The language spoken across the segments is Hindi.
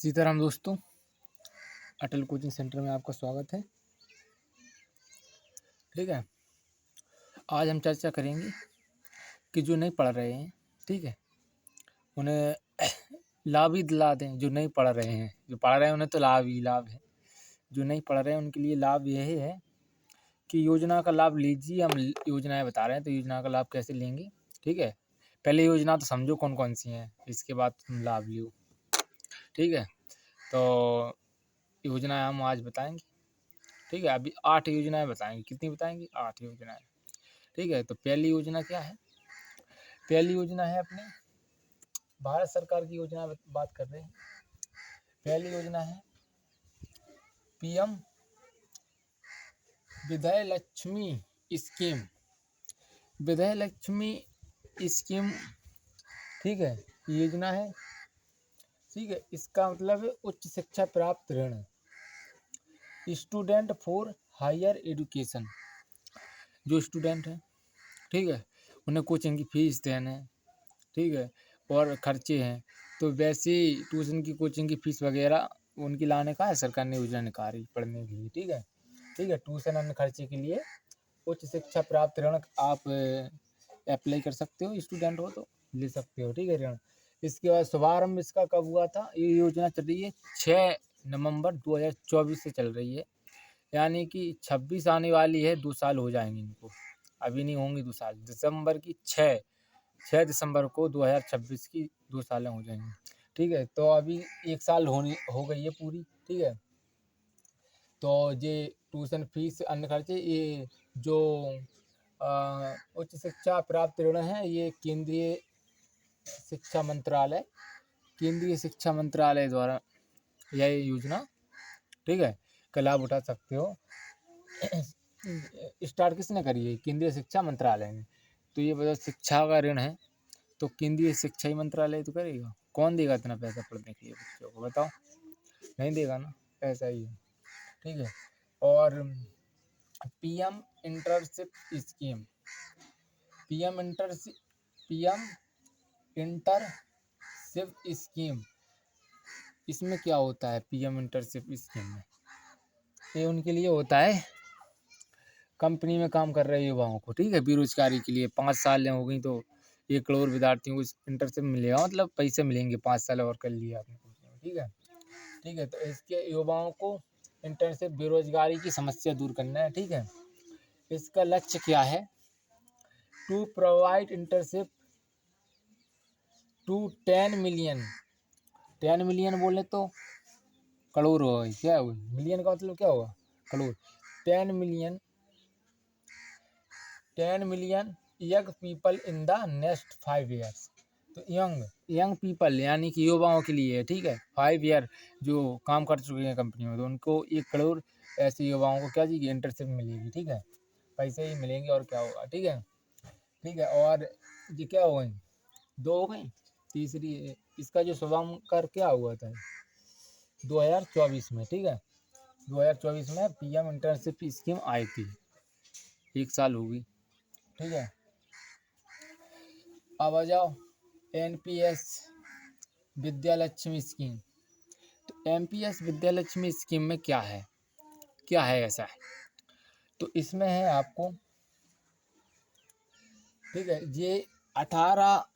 सीताराम दोस्तों, अटल कोचिंग सेंटर में आपका स्वागत है। ठीक है, आज हम चर्चा करेंगे कि जो नहीं पढ़ रहे हैं, ठीक है, उन्हें लाभ ही दिला दें। जो नहीं पढ़ रहे हैं, जो पढ़ रहे हैं उन्हें तो लाभ ही लाभ है। जो नहीं पढ़ रहे हैं उनके लिए लाभ यही है कि योजना का लाभ लीजिए। हम योजनाएं बता रहे हैं तो योजना का लाभ कैसे लेंगे। ठीक है, पहले योजना तो समझो कौन कौन सी हैं, इसके बाद तुम लाभ लो। ठीक है, तो योजनाएं हम आज बताएंगे। ठीक है, अभी 8 योजनाएं बताएंगे। कितनी बताएंगे? 8 योजनाएं। ठीक है, तो पहली योजना क्या है? पहली योजना है अपने भारत सरकार की योजना बात कर रहे हैं। पहली योजना है PM Vidya Lakshmi scheme. Vidya Lakshmi scheme, ठीक है, योजना है। ठीक है, इसका मतलब है उच्च शिक्षा प्राप्त ऋण, स्टूडेंट फॉर हायर एजुकेशन। जो स्टूडेंट हैं, ठीक है, उन्हें कोचिंग की फीस देना है। ठीक है, और खर्चे हैं तो वैसे ट्यूशन की कोचिंग की फीस वगैरह उनकी लाने का है, सरकार ने योजना निकाली पढ़ने के लिए। ठीक है, ठीक है, ट्यूशन अन्य खर्चे के लिए उच्च शिक्षा प्राप्त ऋण आप अप्लाई कर सकते हो। स्टूडेंट हो तो ले सकते हो। ठीक है, ऋण। इसके बाद शुभारंभ इसका कब हुआ था? ये योजना चल रही है 6 नवंबर 2024 से चल रही है, यानी कि 26 आने वाली है। 2 साल हो जाएंगे इनको, अभी नहीं होंगे 2 साल। दिसंबर की 6 दिसंबर को 2026 की 2 सालें हो जाएंगी। ठीक है, तो अभी 1 साल हो गई है पूरी। ठीक है, तो ये ट्यूशन फीस अन्य खर्चे, ये जो उच्च शिक्षा प्राप्त ऋण है, ये केंद्रीय शिक्षा मंत्रालय द्वारा यह योजना, ठीक है, का लाभ उठा सकते हो। स्टार्ट किसने करी है? केंद्रीय शिक्षा मंत्रालय ने। तो ये बताओ, शिक्षा का ऋण है तो केंद्रीय शिक्षा ही मंत्रालय तो करेगा। कौन देगा इतना पैसा पढ़ने के लिए बच्चों को? बताओ, नहीं देगा ना, ऐसा ही है। ठीक है, और PM internship scheme. PM internship scheme, इसमें क्या होता है? पीएम इंटर्नशिप स्कीम में ये उनके लिए होता है, कंपनी में काम कर रहे युवाओं को। ठीक है, बेरोजगारी के लिए 5 साल हो गई तो 1 करोड़ विद्यार्थियों को इंटर्नशिप मिलेगा, मतलब पैसे मिलेंगे। 5 साल और कर लिया आपने। ठीक है, ठीक है, तो इसके युवाओं को इंटर्नशिप, बेरोजगारी की समस्या दूर करना है। ठीक है, इसका लक्ष्य क्या है? To provide internship to 10 million. 10 million बोले तो करोड़ हो गई। क्या हुई? मिलियन का मतलब क्या हुआ? Crore. 10 million young people in the next 5 years. तो यंग पीपल यानी कि युवाओं के लिए। ठीक है, 5 ईयर जो काम कर चुके हैं कंपनी में, तो उनको 1 करोड़ ऐसे युवाओं को क्या चीज़? इंटर्नशिप मिलेगी। ठीक है, पैसे ही मिलेंगे और क्या होगा। ठीक है, ठीक है, और ये क्या हो गई? 2 हो गई। तीसरी, इसका जो शुभारंभ कर क्या हुआ था 2024 में। ठीक है, 2024 में पीएम इंटर्नशिप स्कीम आई थी। 1 साल हो गई। ठीक है, अब आ जाओ एनपीएस विद्या लक्ष्मी स्कीम। तो एनपीएस विद्या लक्ष्मी स्कीम में क्या है? क्या है ऐसा है? तो इसमें है आपको, ठीक है, ये 18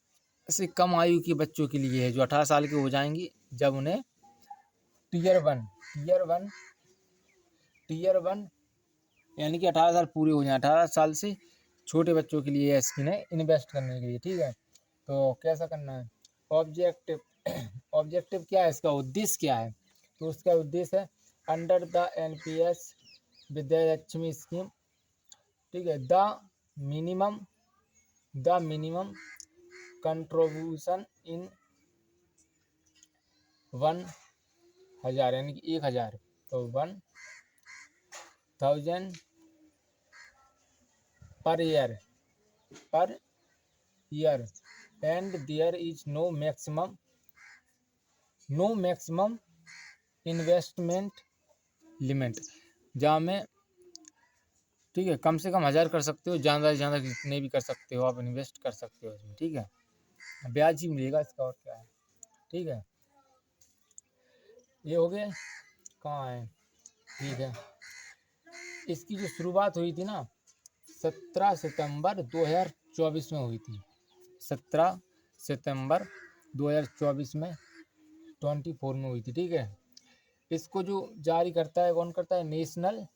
से कम आयु के बच्चों के लिए है, जो 18 साल के हो जाएंगे जब उन्हें टीयर वन यानी कि 18 साल पूरे हो जाए। 18 साल से छोटे बच्चों के लिए स्कीम है, इन्वेस्ट करने के लिए। ठीक है, तो कैसा करना है? ऑब्जेक्टिव क्या है? इसका उद्देश्य क्या है? तो उसका उद्देश्य है under the NPS Vidya Lakshmi scheme. ठीक है, द मिनिमम कंट्रीब्यूशन इन 1000 यानी कि 1000, तो 1000 per year and there is no maximum investment limit. जहाँ में, ठीक है, कम से कम 1000 कर सकते हो, ज़्यादा से ज़्यादा कितने भी कर सकते हो, आप इन्वेस्ट कर सकते हो इसमें। ठीक है, ब्याज ही मिलेगा इसका, और क्या है। ठीक है, ये हो गया, कहाँ है, ठीक है। इसकी जो शुरुआत हुई थी ना 17 सितंबर 2024 में हुई थी, 17 सितंबर 2024 में 24 में हुई थी, ठीक है। इसको जो जारी करता है कौन करता है, नेशनल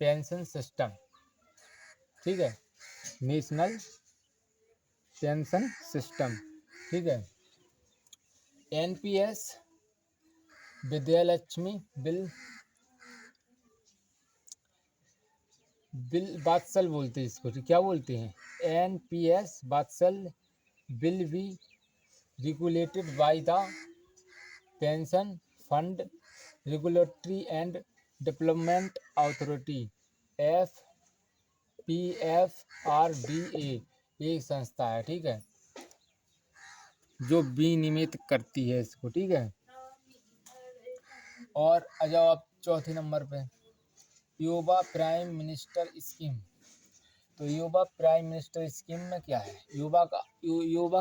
पेंशन सिस्टम, ठीक है, नेशनल पेंशन सिस्टम, ठीक है। एनपीएस विद्यालक्ष्मी बिल बात्सल बोलते हैं इसको, क्या बोलते हैं, NPS Vatsalya will be regulated by the pension fund regulatory and development authority FPFRDA, एक संस्था है, ठीक है, जो विनियमित करती है इसको, ठीक है। और आ जाओ आप चौथे नंबर पे, युवा प्राइम मिनिस्टर स्कीम। तो युवा प्राइम मिनिस्टर स्कीम में क्या है, युवा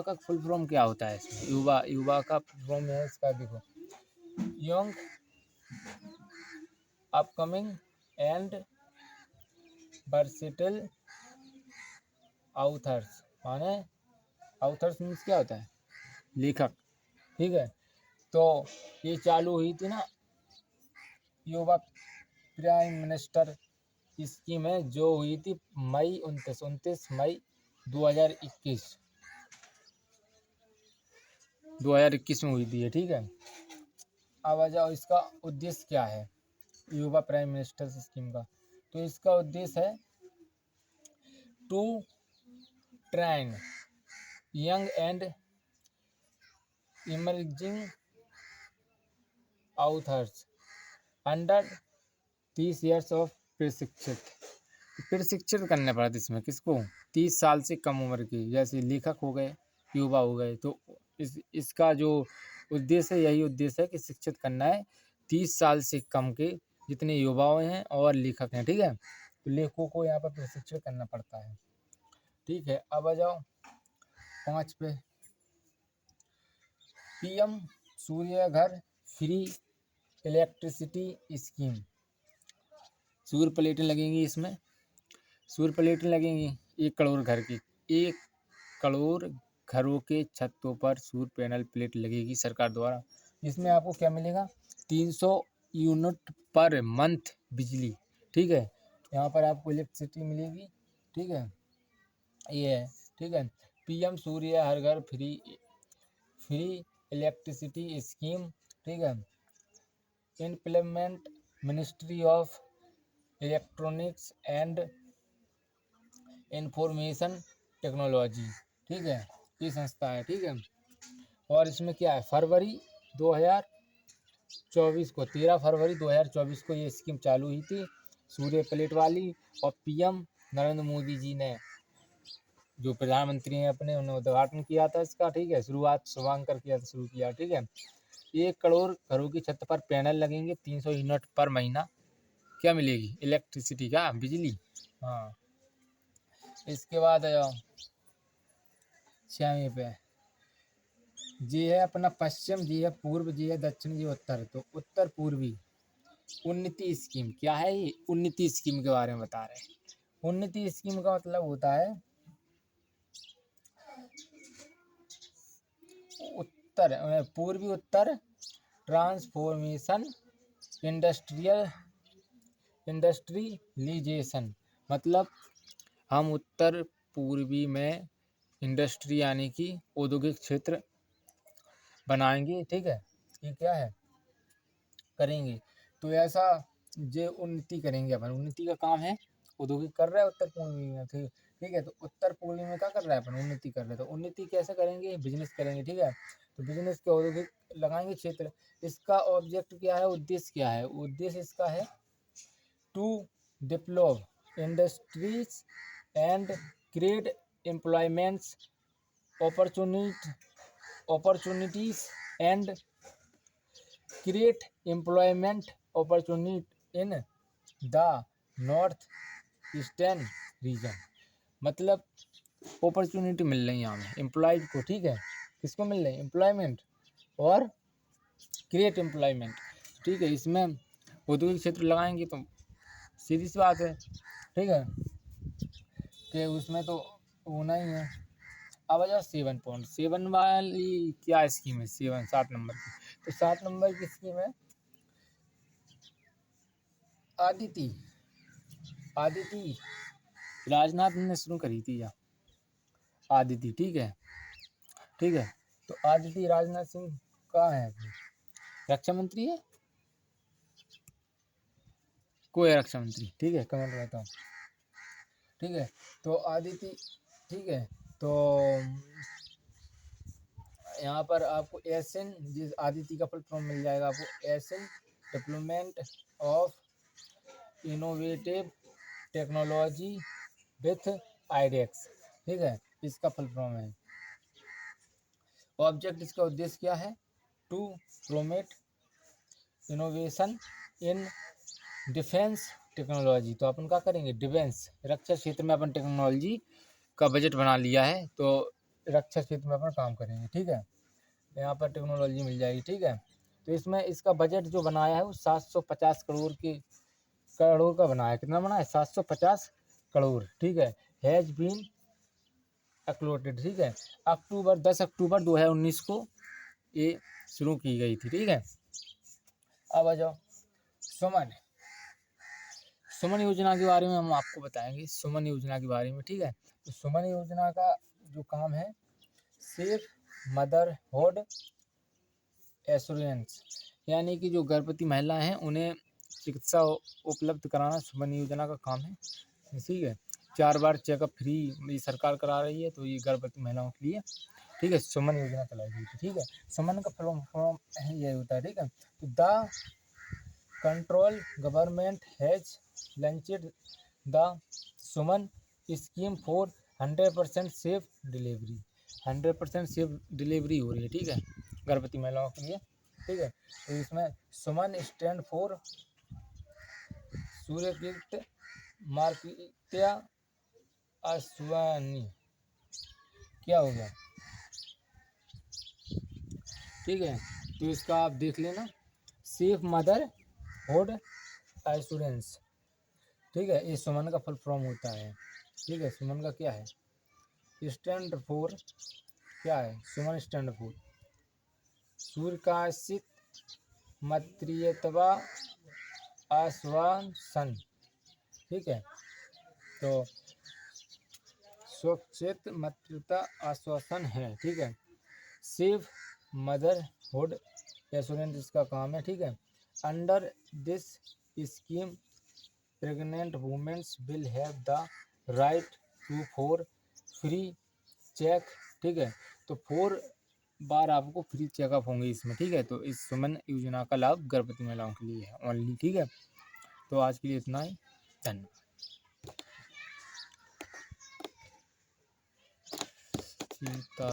का फुल फॉर्म क्या होता है इसमें, युवा का फुल फॉर्म है इसका, देखो, young upcoming and versatile authors, माने ऑथर्स मीन्स क्या होता है, लेखक, ठीक है। तो ये चालू हुई थी ना युवा प्राइम मिनिस्टर स्कीम है, जो हुई थी मई 29 मई 2021 में हुई थी, ठीक है। अब आ जाओ इसका उद्देश्य क्या है युवा प्राइम मिनिस्टर स्कीम का। तो इसका उद्देश्य है to train young and emerging authors under 30 years of प्रशिक्षित करने पड़ते इसमें किसको, 30 साल से कम उम्र के, जैसे लेखक हो गए, युवा हो गए। तो इसका जो उद्देश्य है, यही उद्देश्य है कि शिक्षित करना है 30 साल से कम के जितने युवाओं हैं और लेखक हैं, ठीक है। तो लेखकों को यहाँ पर प्रशिक्षित करना पड़ता है, ठीक है। अब आ जाओ 5 पे, पीएम सूर्य घर फ्री इलेक्ट्रिसिटी स्कीम। सूर्य प्लेटें लगेंगी इसमें, सूर्य प्लेटें लगेंगी 1 करोड़ घर की, 1 करोड़ घरों के छतों पर सूर्य पैनल प्लेट लगेगी सरकार द्वारा। इसमें आपको क्या मिलेगा, 300 यूनिट पर मंथ बिजली, ठीक है। यहाँ पर आपको इलेक्ट्रिसिटी मिलेगी, ठीक है, ये है, ठीक है। पीएम सूर्य हर घर फ्री इलेक्ट्रिसिटी स्कीम, ठीक है। Implement ministry of electronics and information technology, ठीक है, ये संस्था है, ठीक है। और इसमें क्या है, फरवरी 2024 को, 13 फरवरी 2024 को ये स्कीम चालू हुई थी सूर्य प्लेट वाली। और पीएम नरेंद्र मोदी जी ने, जो प्रधानमंत्री हैं अपने, उन्होंने उद्घाटन किया था इसका, ठीक है, शुभांकर किया था, शुरू किया, ठीक है। 1 करोड़ घरों की छत पर पैनल लगेंगे, 300 यूनिट पर महीना क्या मिलेगी, इलेक्ट्रिसिटी का, बिजली, हाँ। इसके बाद 6वें पे, ये है अपना पश्चिम, ये है पूर्व, ये है दक्षिण, ये उत्तर। तो उत्तर पूर्वी उन्नति स्कीम क्या है, ये उन्नति स्कीम के बारे में बता रहे हैं। उन्नति स्कीम का मतलब होता है उत्तर पूर्वी उत्तर ट्रांसफॉर्मेशन इंडस्ट्रियलाइजेशन, मतलब हम उत्तर पूर्वी में इंडस्ट्री यानी कि औद्योगिक क्षेत्र बनाएंगे, ठीक है, ये क्या है, करेंगे। तो ऐसा जो उन्नति करेंगे अपन, उन्नति का काम है, औद्योगिक कर रहा है उत्तर पूर्वी में, ठीक है। तो उत्तर पूर्वी में क्या कर रहा है अपन, उन्नति कर रहे हैं। तो उन्नति कैसे करेंगे, बिजनेस करेंगे, ठीक है। तो बिजनेस के औद्योगिक लगाएंगे क्षेत्र। इसका ऑब्जेक्ट क्या है, उद्देश्य क्या है, उद्देश्य इसका है to develop industries and create employments opportunities and create employment opportunity in the north eastern region. मतलब अपॉर्चुनिटी मिल रही है हमें एम्प्लॉयज को, ठीक है, किसको मिल रही है, एम्प्लॉयमेंट और क्रिएट एम्प्लॉयमेंट, ठीक है। इसमें औद्योगिक क्षेत्र लगाएंगे तो सीधी सी बात है, ठीक है, कि उसमें तो होना ही है। अब आ जाओ 7.7 वाली क्या स्कीम है, 7 नंबर की। तो 7 नंबर की स्कीम है आदिति राजनाथ ने शुरू करी थी या आदिति, ठीक है। तो आदिति राजनाथ सिंह कहाँ है अभी? रक्षा मंत्री है, कोई है रक्षा मंत्री, ठीक है, कमेंट में बताओ, ठीक है। तो आदिति, ठीक है, तो यहाँ पर आपको एसएन, जिस आदिति का फुल फॉर्म मिल जाएगा आपको, SN development of innovative technology with iDEX, ठीक है, इसका फुल फॉर्म है। ऑब्जेक्ट, इसका उद्देश्य क्या है? To promote innovation in defence technology. तो अपन क्या करेंगे, डिफेंस रक्षा क्षेत्र में अपन टेक्नोलॉजी का बजट बना लिया है, तो रक्षा क्षेत्र में अपन काम करेंगे, ठीक है। यहाँ पर टेक्नोलॉजी मिल जाएगी, ठीक है। तो इसमें इसका बजट जो बनाया है वो 750 करोड़ का बनाया है। कितना बनाया है? 750 करोड़, ठीक है। हैज बीन अपलोडेड, ठीक है। 10 अक्टूबर 2019 को ये शुरू की गई थी, ठीक है। अब आ जाओ सुमन योजना के बारे में हम आपको बताएंगे, सुमन योजना के बारे में, ठीक है। तो सुमन योजना का जो काम है, सेफ मदरहुड एश्योरेंस, यानी कि जो गर्भवती महिला हैं उन्हें चिकित्सा उपलब्ध कराना सुमन योजना का काम है, ठीक है। 4 बार चेकअप फ्री ये सरकार करा रही है, तो ये गर्भवती महिलाओं के लिए, ठीक है, सुमन योजना चलाई गई थी, ठीक है। सुमन का फॉर्म ये होता है, ठीक है। तो the control government has launched the Suman scheme for 100% safe delivery, 100% safe delivery हो रही है, ठीक है, गर्भवती महिलाओं के लिए, ठीक है। तो इसमें सुमन स्टैंड फॉर सूर्यकृत मार्कित्या अश्वानी, क्या हो गया, ठीक है। तो इसका आप देख लेना, सेफ मदरहुड एश्योरेंस, ठीक है, ये सुमन का फुल फॉर्म होता है, ठीक है। सुमन का क्या है? स्टैंड फॉर, क्या है सुमन? स्टैंड फॉर सूर्यकाशित मातृत्व आश्वासन, ठीक है। तो सुरक्षित मातृत्व आश्वासन है, ठीक है। सेफ मदरहुड एश्योरेंस इसका काम है, ठीक है। Under this scheme pregnant womens will have the right to 4 free check, ठीक है। तो 4 बार आपको फ्री चेकअप होंगे इसमें, ठीक है। तो इस सुमन योजना का लाभ गर्भवती महिलाओं के लिए है ओनली, ठीक है। तो आज के लिए इतना ही, धन्यवाद।